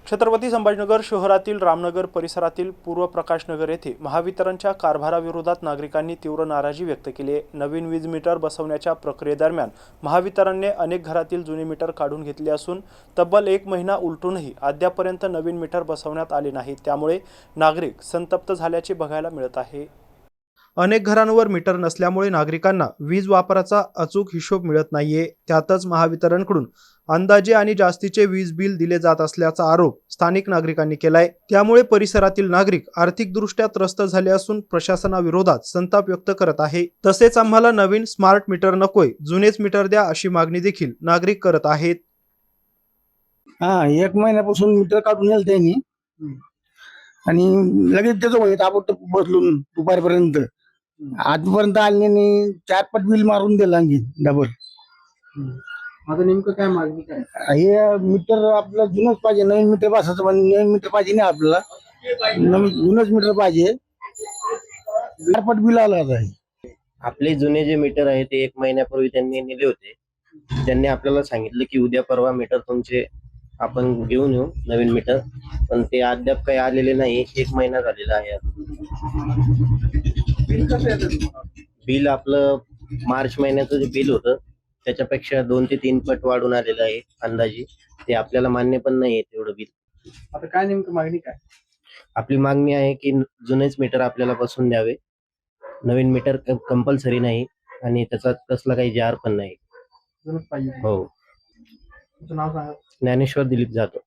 छत्रपती संभाजीनगर शहरातील रामनगर परिसरातील पूर्व प्रकाशनगर येथे महावितरणच्या कारभाराविरोधात नागरिकांनी तीव्र नाराजी व्यक्त केली आहे। नवीन वीज मीटर बसवण्याच्या प्रक्रियेदरम्यान महावितरणने अनेक घरातील जुने मीटर काढून घेतले असून तब्बल 1 महिना उलटूनही अद्यापर्यंत नवीन मीटर बसवण्यात आले नाही। त्यामुळे नागरिक संतप्त झाल्याचे बघायला मिळत आहे। अनेक घरांवर मीटर नसल्यामुळे नागरिकांना वीज वापराचा अचूक हिशोब मिळत नाहीये। त्यातच महावितरणकडून अंदाजे आणि जास्तीचे वीज बिल दिले जात असल्याचा आरोप स्थानिक नागरिकांनी केलाय। त्यामुळे परिसरातील नागरिक आर्थिकदृष्ट्या त्रस्त झाले असून प्रशासनाविरोधात संताप व्यक्त करत आहे। तसेच आम्हाला नवीन स्मार्ट मीटर नकोय, जुनेच मीटर द्या अशी मागणी देखील नागरिक करत आहेत। 1 महिन्यापासून मीटर काढून नेलं त्यांनी आणि लगेच त्याचं वय ताबडतोब बदलून दुपारपर्यंत आजपर्यंत आले नाही। 4 पट बिल मारून दिलं आणखी डबल। आता नेमकं काय मागणी काय? हे मीटर आपलं जुनच पाहिजे, नवीन मीटर बसायचं पण नवीन मीटर पाहिजे नाही आपल्याला, नवीन जुनच मीटर पाहिजे। 4 पट बिल आलं आता। आपले जुने जे मीटर आहे ते 1 महिन्यापूर्वी त्यांनी नेले होते। त्यांनी आपल्याला सांगितलं की उद्या परवा मीटर तुमचे आपण घेऊन येऊ नवीन मीटर, पण ते अद्याप काही आलेले नाही। 1 महिना झालेला आहे। बिल कसं येतं तुम्हाला? बिल आपलं मार्च महिन्याचं जे बिल होतं त्याच्यापेक्षा 2 ते 3 पट वाढून आलेलं आहे अंदाजे। ते आपल्याला मान्य पण नाही तेवढं बिल। आता काय नेमकं मागणी काय? आपली मागणी आहे की जुनेच मीटर आपल्याला बसवून द्यावे, नवीन मीटर कंपल्सरी नाही आणि त्याचा कसला काही जार पण नाही। जुनच पाहिजे। हो, तुमचं नाव सांगा। ज्ञानेश्वर दिलीप जाधव।